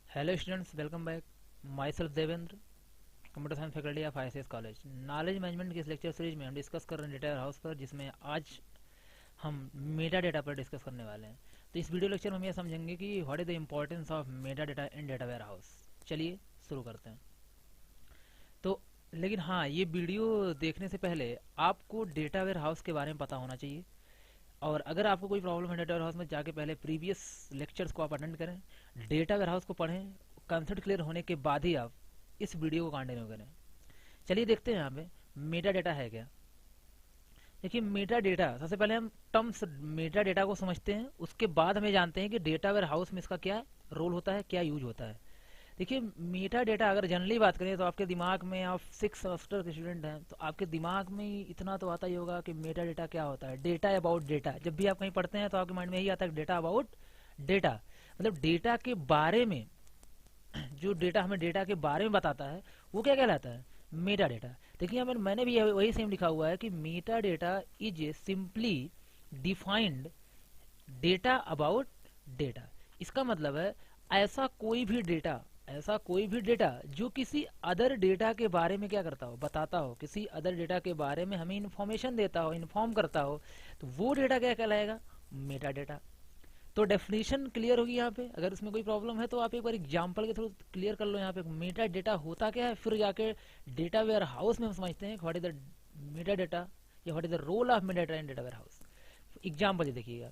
Hello students, welcome back. My self Devendra, computer science faculty of ICS college. Knowledge management की इस lecture series में हम discuss कर रहे हैं डेटा वेयर हाउस पर, जिसमें आज हम मेटा डेटा पर डिस्कस करने वाले हैं। तो इस वीडियो लेक्चर में हम ये समझेंगे कि what is the importance of meta data in data warehouse. चलिए शुरू करते हैं। तो लेकिन हाँ, ये वीडियो देखने से पहले आपको डेटा वेयर हाउस के बारे में पता होना चाहिए। और अगर आपको कोई प्रॉब्लम है डेटा वेयर हाउस में, जाके पहले प्रीवियस लेक्चर्स को आप अटेंड करें, डेटा वेयर हाउस को पढ़ें। कंसेप्ट क्लियर होने के बाद ही आप इस वीडियो को कंटिन्यू करें। चलिए देखते हैं यहाँ पे मेटा डेटा है क्या। देखिए, मेटा डेटा, सबसे पहले हम टर्म्स मेटा डेटा को समझते हैं, उसके बाद हमें जानते हैं कि डेटा वेयर हाउस में इसका क्या रोल होता है, क्या यूज होता है। देखिए, मेटा डेटा अगर जनरली बात करें तो आपके दिमाग में, आप 6 सेमेस्टर के स्टूडेंट हैं तो आपके दिमाग में इतना तो आता ही होगा कि मेटा डेटा क्या होता है। डेटा अबाउट डेटा, जब भी आप कहीं पढ़ते हैं तो आपके माइंड में यही आता है डेटा अबाउट डेटा, मतलब डेटा के बारे में। जो डेटा हमें डेटा के बारे में बताता है वो क्या कहलाता है, मेटा डेटा। देखिए, मैंने भी वही सेम लिखा हुआ है कि Meta data is simply defined data about data. इसका मतलब है ऐसा कोई भी डेटा जो किसी अदर डेटा के बारे में क्या करता हो, बताता हो, किसी अदर डेटा के बारे में हमें इंफॉर्मेशन देता हो, इन्फॉर्म करता हो, तो वो डेटा क्या कहलाएगा, मेटा डेटा। तो डेफिनेशन क्लियर होगी यहाँ पे। अगर इसमें कोई प्रॉब्लम है तो आप एक बार एग्जांपल के थ्रू क्लियर कर लो। यहाँ पे मेटा डेटा होता क्या है, फिर जाके डेटा वेयर हाउस में हम समझते हैं what is the meta data या what is the role of meta data in data warehouse. Example देखिएगा,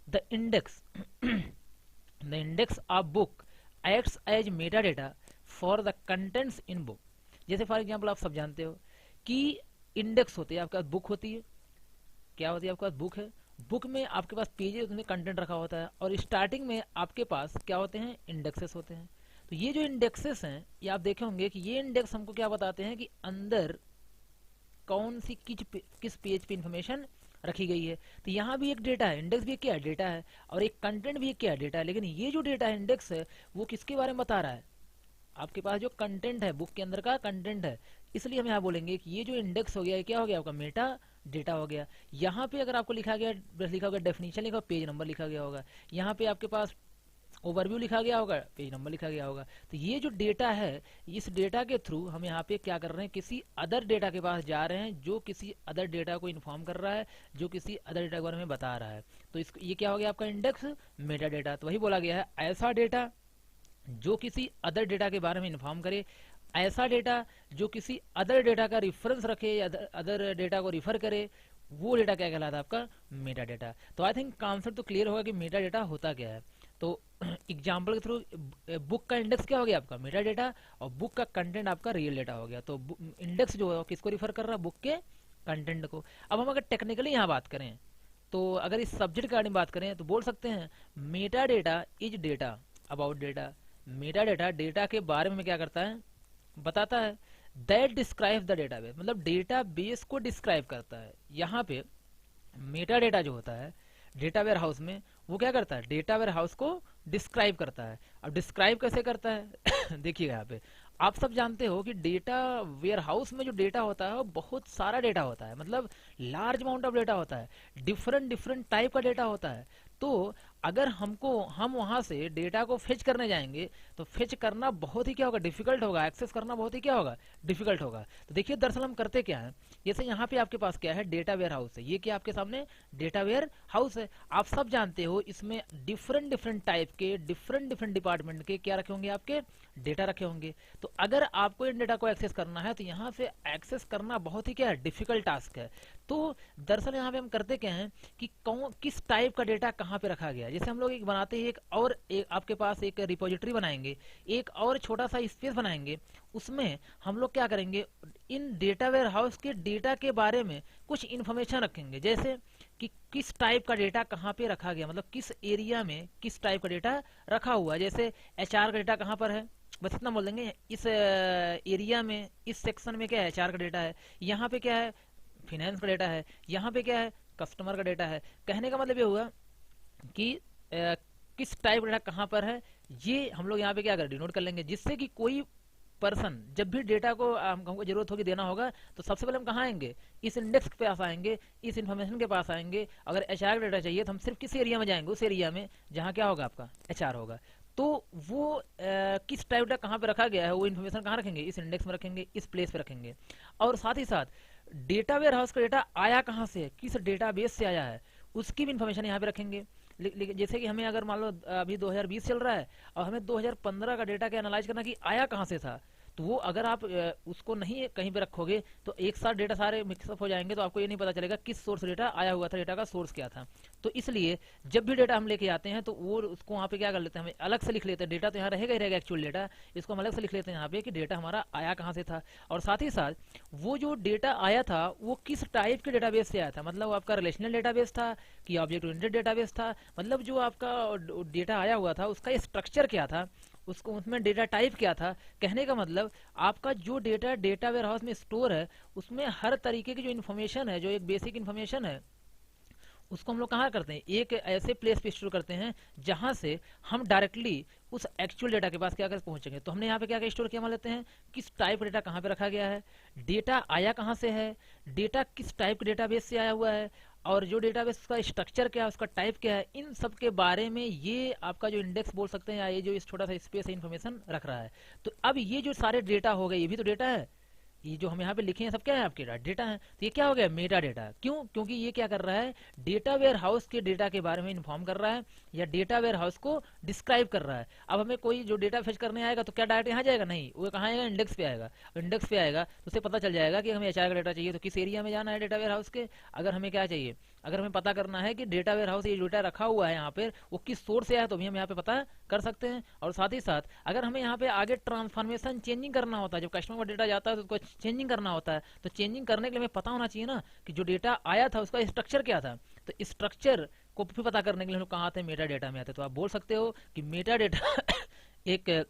the index the index of book acts as meta data for the contents in book. जैसे for example आप सब जानते हो कि index होते हैं, आपके पास बुक होती है, क्या होती है, आपके पास बुक है, बुक में आपके पास पेजेस, उसमें कंटेंट रखा होता है, और स्टार्टिंग में आपके पास क्या होते हैं, इंडेक्सेस होते हैं। तो ये जो इंडेक्सेस हैं, ये आप देखे होंगे कि ये इंडेक्स हमको क्या बताते हैं कि अंदर कौन सी किस पेज पे इंफॉर्मेशन रखी गई है। तो यहाँ भी एक डेटा है, इंडेक्स भी एक क्या है, डेटा है, और एक कंटेंट भी एक क्या है, डेटा है। लेकिन ये जो डेटा है, इंडेक्स है, वो किसके बारे में बता रहा है, आपके पास जो कंटेंट है, बुक के अंदर का कंटेंट है। इसलिए हम यहाँ बोलेंगे कि ये जो इंडेक्स हो गया, ये क्या हो गया, आपका मेटा डेटा हो गया। यहाँ पे अगर आपको लिखा होगा डेफिनेशन लिखा, पेज नंबर लिखा गया होगा, यहाँ पे आपके पास ओवरव्यू लिखा गया होगा, पेज नंबर लिखा गया होगा। तो ये जो डेटा है, इस डेटा के थ्रू हम यहाँ पे क्या कर रहे हैं, किसी अदर डेटा के पास जा रहे हैं, जो किसी अदर डेटा को इन्फॉर्म कर रहा है, जो किसी अदर डेटा के बारे में बता रहा है। तो ये क्या हो गया, आपका इंडेक्स मेटा डेटा। तो वही बोला गया है, ऐसा डेटा जो किसी अदर डेटा के बारे में इन्फॉर्म करे, ऐसा डेटा जो किसी अदर डेटा का रिफरेंस रखे या अदर डेटा को रिफर करे, वो डेटा क्या कहलाता है, आपका मेटा डेटा। तो आई थिंक कॉन्सेप्ट तो क्लियर होगा कि मेटा डेटा होता क्या है। तो एग्जाम्पल के थ्रू, बुक का इंडेक्स क्या हो गया, आपका मेटा डेटा, और बुक का कंटेंट आपका रियल डेटा हो गया। तो इंडेक्स जो है किसको रिफर कर रहा है, बुक के कंटेंट को। अब हम अगर टेक्निकली यहाँ बात करें, तो अगर इस सब्जेक्ट के बारे में बात करें तो बोल सकते हैं Meta data is data about data. Meta data data के बारे में क्या करता है, बताता है। दैट डिस्क्राइब द डेटाबेस, मतलब डेटा बेस को डिस्क्राइब करता है। यहाँ पे मेटा डेटा जो होता है डेटा वेयर हाउस में, वो क्या करता है, डेटा वेयर हाउस को डिस्क्राइब करता है। अब डिस्क्राइब कैसे करता है देखिएगा, यहाँ पे आप सब जानते हो कि डेटा वेयर हाउस में जो डेटा होता है वो बहुत सारा डेटा होता है, मतलब लार्ज अमाउंट ऑफ डेटा होता है, डिफरेंट डिफरेंट टाइप का डेटा होता है। तो अगर हम वहां से डेटा को फेच करने जाएंगे तो फेच करना बहुत ही क्या होगा, डिफिकल्ट होगा, एक्सेस करना बहुत ही क्या होगा, डिफिकल्ट होगा। तो देखिए, दरअसल हम करते क्या है, जैसे यहाँ पे आपके पास क्या है, डेटा वेयर हाउस है, ये क्या आपके सामने डेटा वेयर हाउस है। आप सब जानते हो इसमें डिफरेंट डिफरेंट टाइप के, डिफरेंट डिफरेंट डिपार्टमेंट के क्या रखे होंगे, आपके डेटा रखे होंगे। तो अगर आपको इन डेटा को एक्सेस करना है तो यहाँ से एक्सेस करना बहुत ही क्या है, डिफिकल्ट टास्क है। तो दरअसल यहाँ पे हम करते क्या है कि किस टाइप का डेटा कहाँ पे रखा गया है। जैसे हम लोग एक बनाते हैं, एक आपके पास एक रिपोजिटरी बनाएंगे, एक और छोटा सा स्पेस बनाएंगे, उसमें हम लोग क्या करेंगे, इन डेटा वेयर हाउस के डेटा के बारे में कुछ इन्फॉर्मेशन रखेंगे। जैसे कि किस टाइप का डेटा कहाँ पे रखा गया, मतलब किस एरिया में किस टाइप का डेटा रखा हुआ है। जैसे HR का डेटा कहाँ पर है, बस इतना बोल देंगे, इस एरिया में, इस सेक्शन में क्या है, HR का डेटा है। यहाँ पे क्या है, फिनेंस का डेटा है। यहाँ पे क्या है, कस्टमर का डेटा है। कहने का मतलब ये हुआ कि किस टाइप का डेटा कहाँ पर है, ये हम लोग यहाँ पे क्या कर डिनोट कर लेंगे, जिससे कि कोई पर्सन जब भी डेटा को हमको जरूरत होगी, देना होगा, तो सबसे पहले हम कहाँ आएंगे, इस इंडेक्स के पास आएंगे, इस इन्फॉर्मेशन के पास आएंगे। अगर HR का डेटा चाहिए तो हम सिर्फ किस एरिया में जाएंगे, उस एरिया में जहाँ क्या होगा, आपका HR होगा। तो वो किस टाइप का कहाँ पे रखा गया है वो इन्फॉर्मेशन कहाँ रखेंगे, इस इंडेक्स में रखेंगे, इस प्लेस पे रखेंगे। और साथ ही साथ डेटा वेयर हाउस का डेटा आया कहाँ से, किस डेटाबेस से आया है, उसकी भी इन्फॉर्मेशन यहाँ पे रखेंगे। जैसे कि हमें अगर मान लो अभी 2020 चल रहा है और हमें 2015 का डेटा के एनालाइज करना कि आया कहाँ से था, तो वो अगर आप उसको नहीं कहीं पे रखोगे तो एक साथ डेटा सारे मिक्सअप हो जाएंगे, तो आपको ये नहीं पता चलेगा किस सोर्स डेटा आया हुआ था, डेटा का सोर्स क्या था। तो इसलिए जब भी डेटा हम लेके आते हैं तो वो उसको वहाँ पे क्या कर लेते हैं, हमें अलग से लिख लेते हैं। डेटा तो यहाँ रहेगा ही रहेगा एक्चुअल डेटा, इसको हम अलग से लिख लेते हैं यहाँ पे कि डेटा हमारा आया कहाँ से था। और साथ ही साथ वो जो डेटा आया था वो किस टाइप के डेटाबेस से आया था, मतलब वो आपका रिलेशनल डेटाबेस था कि ऑब्जेक्ट ओरिएंटेड डेटाबेस था, मतलब जो आपका डेटा आया हुआ था उसका स्ट्रक्चर क्या था, उसको उसमें डेटा टाइप क्या था। कहने का मतलब आपका जो डेटा डेटा वेयर हाउस में स्टोर है उसमें हर तरीके की जो इन्फॉर्मेशन है, जो एक बेसिक इन्फॉर्मेशन है, उसको हम लोग कहाँ करते हैं, एक ऐसे प्लेस पे स्टोर करते हैं जहां से हम डायरेक्टली उस एक्चुअल डेटा के पास क्या कर पहुंचेंगे। तो हमने यहाँ पे क्या क्या स्टोर किया मान लेते हैं, किस टाइप का डेटा कहाँ पे रखा गया है, डेटा आया कहाँ से है, डेटा किस टाइप के डेटाबेस से आया हुआ है, और जो डेटाबेस उसका स्ट्रक्चर क्या है, उसका टाइप क्या है, इन सब के बारे में ये आपका जो इंडेक्स बोल सकते हैं या ये जो इस छोटा सा स्पेस है इन्फॉर्मेशन रख रहा है। तो अब ये जो सारे डेटा हो गए ये भी तो डेटा है, ये जो हम यहाँ पे लिखे हैं सब क्या है आपके डेटा है। तो ये क्या हो गया, मेटा डेटा। क्यों, क्योंकि ये क्या कर रहा है, डेटा वेयर हाउस के डेटा के बारे में इन्फॉर्म कर रहा है या डेटा वेयर हाउस को डिस्क्राइब कर रहा है। अब हमें कोई जो डेटा फेच करने आएगा तो क्या डायरेक्ट यहाँ जाएगा, नहीं, वो कहाँ आएगा, इंडेक्स पे आएगा। इंडेक्स पे आएगा तो उसे पता चल जाएगा कि हमें एचआर का डेटा चाहिए तो किस एरिया में जाना है डेटा वेयर हाउस के। अगर हमें क्या चाहिए, अगर हमें पता करना है कि डेटा वेयर हाउस ये डेटा रखा हुआ है यहाँ पे वो किस सोर्स से आया तो भी हम यहाँ पे पता कर सकते हैं। और साथ ही साथ अगर हमें यहाँ पे आगे ट्रांसफॉर्मेशन चेंजिंग करना होता है, जब कस्टमर का डेटा जाता है तो उसको चेंजिंग करना होता है, तो चेंजिंग करने के लिए हमें पता होना चाहिए ना कि जो डेटा आया था उसका स्ट्रक्चर क्या था। तो स्ट्रक्चर को भी पता करने के लिए हम लोग कहाँ आते हैं, मेटा डेटा में आते हैं। तो आप बोल सकते हो कि मेटा डेटा एक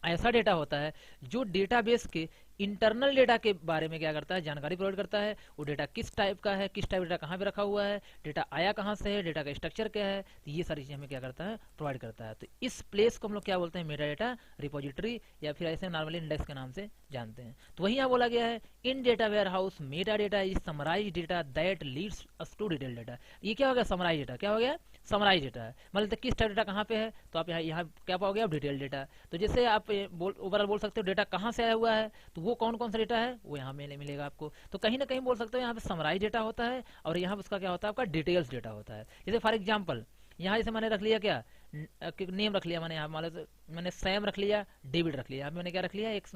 ऐसा डेटा होता है जो डेटाबेस के इंटरनल डेटा के बारे में क्या करता है, जानकारी प्रोवाइड करता है। वो डेटा किस टाइप का है, किस टाइप डेटा कहाँ पे रखा हुआ है, डेटा आया कहाँ से है, डेटा का स्ट्रक्चर क्या है, तो ये सारी चीजें हमें क्या करता है, प्रोवाइड करता है। तो इस प्लेस को हम लोग क्या बोलते हैं, मेटा डेटा रिपोजिटरी, या फिर ऐसे नॉर्मली इंडेक्स के नाम से जानते हैं। तो वही यहाँ बोला गया है, in data warehouse meta data is summarize data that leads us to detail data. ये क्या हो गया, समराइज डेटा, क्या हो गया, समराइज डेटा है। मतलब किस टाइप डेटा कहाँ पे है, तो आप यहाँ क्या पाओगे, आप डिटेल डेटा। तो जैसे आप ओवरऑल बोल सकते हो डेटा कहाँ से आया हुआ है, तो वो कौन कौन सा डेटा है वो यहाँ मिलेगा आपको। तो कहीं ना कहीं बोल सकते हो यहाँ पे समराइज डेटा होता है और यहाँ पे उसका क्या होता है, आपका डिटेल्स डेटा होता है। जैसे फॉर एग्जाम्पल यहाँ जैसे मैंने रख लिया क्या, नेम रख लिया मैंने, यहाँ मान लो मैंने सैम रख लिया, डेविड रख लिया। मैंने क्या रख लिया, एक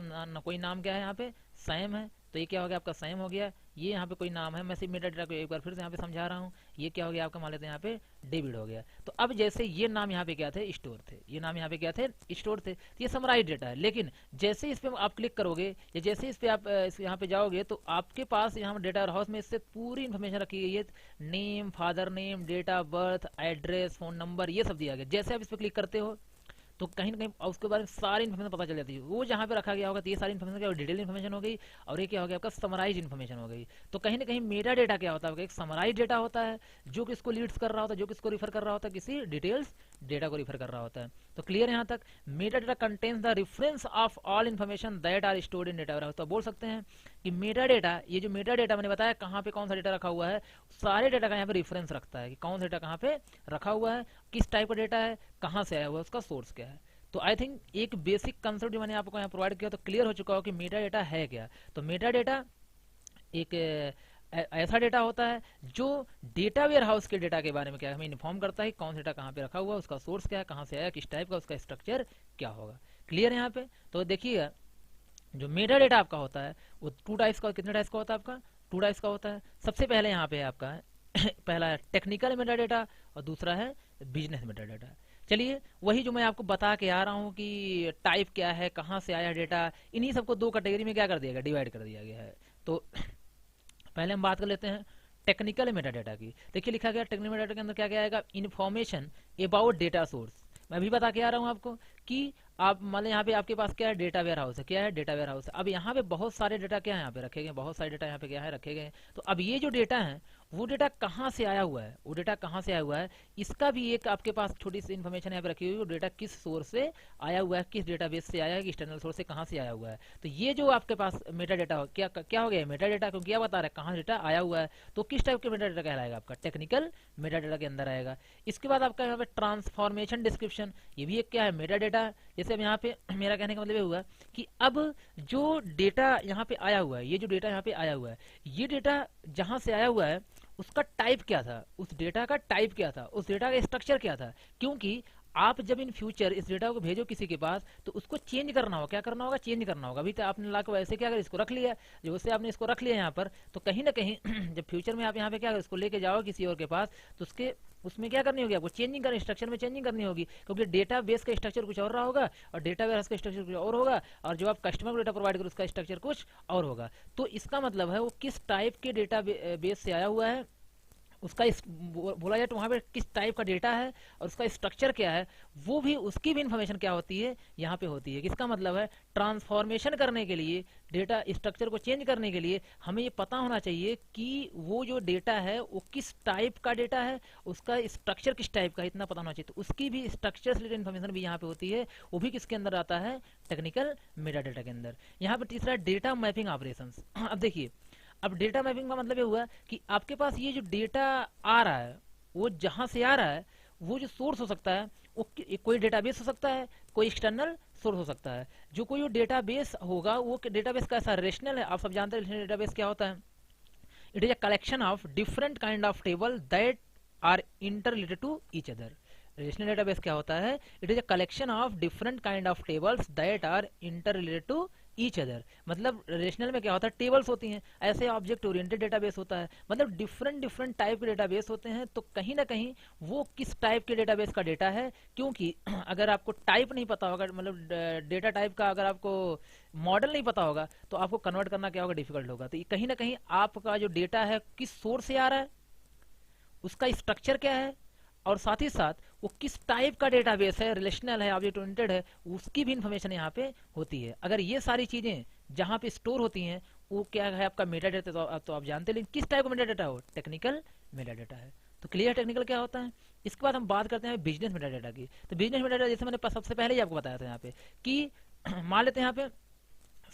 कोई नाम क्या है यहाँ पे, सैम है, तो ये क्या हो गया आपका सैम हो गया। ये यहाँ पे कोई नाम है, मैं सिर्फ मेटा डेटा को एक बार फिर से यहाँ पे समझा रहा हूँ। ये क्या हो गया आपका, मान लेते हैं यहाँ पे डेविड हो गया। तो अब जैसे ये नाम यहाँ पे क्या थे, स्टोर थे, ये नाम यहाँ पे क्या थे, स्टोर थे, तो ये समराइज डेटा है। लेकिन जैसे इस पे आप क्लिक करोगे या जैसे इस पे आप यहाँ पे जाओगे तो आपके पास यहाँ डेटा हाउस में इससे पूरी इन्फॉर्मेशन रखी गई है, name, father name, date of birth, address, phone number, ये सब दिया गया। जैसे आप इस पे क्लिक करते हो तो कहीं ना कहीं उसके बारे में सारी इन्फॉर्मेशन पता चल जाती है। वो जहाँ पे रखा गया होगा तो ये सारी इन्फॉर्मेशन क्या डिटेल इन्फॉर्मेशन हो गई, और ये क्या हो गया आपका समराइज इन्फॉर्मेशन हो गई। तो कहीं ना कहीं मेटा डेटा क्या होता है, एक समराइज डेटा होता है जो किसको लीड्स कर रहा होता है, जो किसको रिफर कर रहा होता है, किसी डिटेल्स डेटा को रिफर कर रहा होता है। तो क्लियर यहाँ तक, meta data contains the reference of all information that are stored in data warehouse. तो बोल सकते हैं कि मेटा डेटा, ये जो मेटा डेटा मैंने बताया कहाँ पे कौन सा डेटा रखा हुआ है, सारे डेटा का यहाँ पे रेफरेंस रखता है कि कौन सा डेटा कहाँ पे रखा हुआ है, किस टाइप का डेटा है, कहाँ से आया हुआ है, उसका सोर्स क्या है। तो आई थिंक एक बेसिक कंसेप्ट जो मैंने आपको यहाँ प्रोवाइड किया तो क्लियर हो चुका हो कि मेटा डेटा है क्या। तो मेटा डेटा एक ऐसा डेटा होता है जो डेटा वेयर हाउस के डेटा के बारे में क्या हमें इन्फॉर्म करता है, कौन सा डेटा कहाँ पे रखा हुआ है, उसका सोर्स क्या है, कहाँ से आया, किस टाइप का, उसका स्ट्रक्चर क्या होगा। क्लियर है यहाँ पे। तो देखिए जो मेटा डेटा आपका होता है वो टू टाइप्स का, कितने टाइप्स का होता है आपका, टू टाइप्स का होता है। सबसे पहले यहाँ पे है आपका पहला है टेक्निकल मेटा डेटा और दूसरा है बिजनेस मेटा डेटा। चलिए वही जो मैं आपको बता के आ रहा हूँ कि टाइप क्या है, कहाँ से आया डेटा, इन्हीं सबको दो कैटेगरी में क्या कर दिया गया, डिवाइड कर दिया गया है। तो पहले हम बात कर लेते हैं टेक्निकल मेटा डेटा की। देखिए लिखा गया टेक्निकल मेटा डेटा के अंदर क्या क्या आएगा, इन्फॉर्मेशन अबाउट डेटा सोर्स। मैं भी बता के आ रहा हूँ आपको कि आप मान लें यहाँ पे आपके पास क्या है, डेटा वेयर हाउस है। क्या है, डेटा वेयर हाउस है। अब यहाँ पे बहुत सारे डेटा क्या है यहाँ पे रखे गए, बहुत सारे डेटा यहाँ पे क्या है रखे गए हैं। तो अब ये जो डेटा है वो डेटा कहाँ से आया हुआ है, वो डेटा कहाँ से आया हुआ है, इसका भी एक आपके पास छोटी सी इन्फॉर्मेशन यहाँ पे रखी हुई है। वो डेटा किस सोर्स से आया हुआ है, किस डेटाबेस से आया है, एक्सटर्नल सोर्स से कहाँ से आया हुआ है। तो ये जो आपके पास मेटा डेटा हो, क्या हो गया मेटा डेटा, क्योंकि क्या बता रहा है कहाँ डेटा आया हुआ है। तो किस टाइप के मेटा डेटा कहलाएगा, आपका टेक्निकल मेटा डेटा के अंदर आएगा। इसके बाद आपका यहाँ पे ट्रांसफॉर्मेशन डिस्क्रिप्शन, ये भी एक क्या है, मेटा डेटा। जैसे अब यहाँ पे मेरा कहने का मतलब ये हुआ कि अब जो डेटा यहाँ पे आया हुआ है, ये जो डेटा यहाँ पे आया हुआ है, ये डेटा जहाँ से आया हुआ है उसका टाइप क्या था, उस डेटा का टाइप क्या था, उस डेटा का स्ट्रक्चर क्या था। क्योंकि आप जब इन फ्यूचर इस डेटा को भेजो किसी के पास तो उसको चेंज करना होगा, क्या करना होगा, चेंज करना होगा। अभी तो आपने ला के वैसे क्या अगर इसको रख लिया, जो उससे आपने इसको रख लिया यहाँ पर, तो कहीं ना कहीं जब फ्यूचर में आप यहाँ पे क्या इसको लेके जाओ किसी और के पास, तो उसके उसमें क्या करनी होगी, आपको चेंजिंग करनी, स्ट्रक्चर में चेंजिंग करनी होगी। क्योंकि डेटा बेस का स्ट्रक्चर कुछ और रहा होगा और डेटा बेस का स्ट्रक्चर कुछ और होगा, और जो आप कस्टमर को डेटा प्रोवाइड करो उसका स्ट्रक्चर कुछ और होगा। तो इसका मतलब है वो किस टाइप के डेटा बेस से आया हुआ है, उसका बोला जाए तो वहाँ पे किस टाइप का डेटा है और उसका स्ट्रक्चर क्या है, वो भी उसकी भी इंफॉर्मेशन क्या होती है यहाँ पे होती है। किसका मतलब है, ट्रांसफॉर्मेशन करने के लिए, डेटा स्ट्रक्चर को चेंज करने के लिए हमें ये पता होना चाहिए कि वो जो डेटा है वो किस टाइप का डेटा है, उसका स्ट्रक्चर किस टाइप का है, इतना पता होना चाहिए। तो उसकी भी स्ट्रक्चर से रिलेटेड इन्फॉर्मेशन भी यहाँ पे होती है, वो भी किसके अंदर आता है, टेक्निकल मेटा डेटा के अंदर। यहाँ पे तीसरा डेटा मैपिंग ऑपरेशंस। अब देखिए, अब डेटा मैपिंग का मतलब ये हुआ कि आपके पास ये जो डेटा आ रहा है, वो जहां से आ रहा है, वो जो सोर्स हो सकता है वो कोई डेटाबेस हो सकता है, कोई एक्सटर्नल सोर्स हो सकता है। जो कोई डेटाबेस होगा वो डेटाबेस कैसा, रिलेशनल है। आप सब जानते हैं डेटाबेस क्या होता है, it is a collection of different kind of table that are interrelated to each other. Relational database क्या होता है, it is a collection of different kind of tables that are interrelated to each other. मतलब relational में क्या होता है, tables होती हैं, ऐसे ऑब्जेक्ट ओरिएंटेड डेटाबेस होता है, मतलब डिफरेंट डिफरेंट टाइप के डेटाबेस होते हैं। तो कहीं ना कहीं वो किस टाइप के डेटाबेस का डेटा है, क्योंकि अगर आपको टाइप नहीं पता होगा, मतलब डेटा टाइप का अगर आपको मॉडल नहीं पता होगा तो आपको कन्वर्ट करना क्या होगा, डिफिकल्ट होगा। तो कहीं ना कहीं आपका जो डेटा है किस सोर्स से आ रहा है, उसका स्ट्रक्चर क्या है, और साथ ही साथ वो किस टाइप का डेटाबेस है, रिलेशनल है, ऑब्जेक्ट ओरिएंटेड है, उसकी भी इंफॉर्मेशन यहाँ पे होती है। अगर ये सारी चीजें जहाँ पे स्टोर होती हैं वो क्या है, आपका मेटा डेटा। तो आप जानते हैं, लेकिन किस टाइप का मेटा डेटा हो, टेक्निकल मेटा डेटा है। तो क्लियर टेक्निकल क्या होता है। इसके बाद हम बात करते हैं बिजनेस मेटा डेटा की। तो बिजनेस मेटा डेटा जैसे मैंने सबसे पहले ही आपको बताया था यहाँ पे कि मान लेते हैं यहाँ पे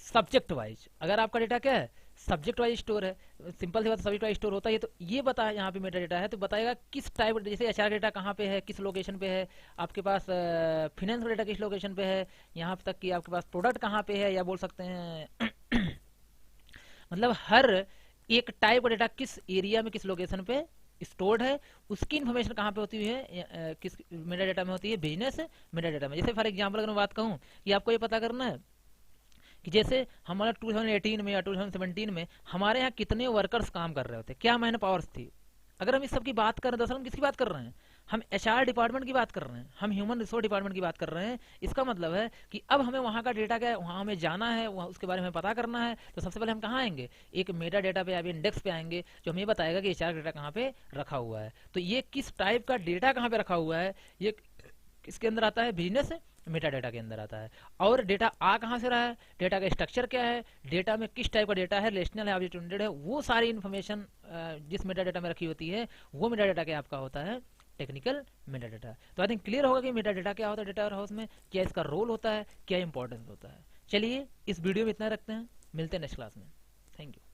सब्जेक्ट वाइज, अगर आपका डेटा क्या है, सब्जेक्ट वाइज स्टोर है, सिंपल सी बात, सब्जेक्ट वाइज स्टोर होता है। तो ये बताया यहाँ पे मेटा डेटा है, तो बताएगा किस टाइप, जैसे एचआर डेटा कहाँ पे है, किस लोकेशन पे है, आपके पास फिनेंस डेटा किस लोकेशन पे है, यहाँ तक कि आपके पास प्रोडक्ट कहाँ पे है, या बोल सकते हैं मतलब हर एक टाइप का डेटा किस एरिया में किस लोकेशन पे स्टोर्ड है, उसकी इन्फॉर्मेशन कहाँ पे होती है, किस मेटा डेटा में होती है, बिजनेस मेटा डेटा में। जैसे फॉर एग्जाम्पल अगर मैं बात कहूँ कि आपको ये पता करना है कि जैसे हमारा 2018 में या 2017 में हमारे यहाँ कितने वर्कर्स काम कर रहे होते, क्या मैन पावर्स थी। अगर हम इस सब की बात कर रहे हैं, दरअसल हम किसकी बात कर रहे हैं, हम एचआर डिपार्टमेंट की बात कर रहे हैं, हम ह्यूमन रिसोर्स डिपार्टमेंट की बात कर रहे हैं। इसका मतलब है कि अब हमें वहाँ का डेटा क्या है, वहाँ हमें जाना है, वहाँ उसके बारे में पता करना है। तो सबसे पहले हम कहाँ आएंगे, एक मेटा डेटा पे या इंडेक्स पे आएंगे, जो हमें बताएगा कि एचआर डेटा कहाँ पे रखा हुआ है। तो ये किस टाइप का डेटा कहाँ पे रखा हुआ है, ये इसके अंदर आता है, बिजनेस मेटा डेटा के अंदर आता है। और डेटा आ कहाँ से रहा है, डेटा का स्ट्रक्चर क्या है, डेटा में किस टाइप का डेटा है, रिलेशनल है, ऑब्जेक्ट ओरिएंटेड है, वो सारी इन्फॉर्मेशन जिस मेटा डेटा में रखी होती है, वो मेटा डेटा क्या आपका होता है, टेक्निकल मेटा डेटा। तो आई थिंक क्लियर होगा कि मेटा डेटा क्या होता है डेटा हाउस में, क्या इसका रोल होता है, क्या इंपॉर्टेंस होता है। चलिए इस वीडियो में इतना रखते हैं, मिलते हैं नेक्स्ट क्लास में। Thank you.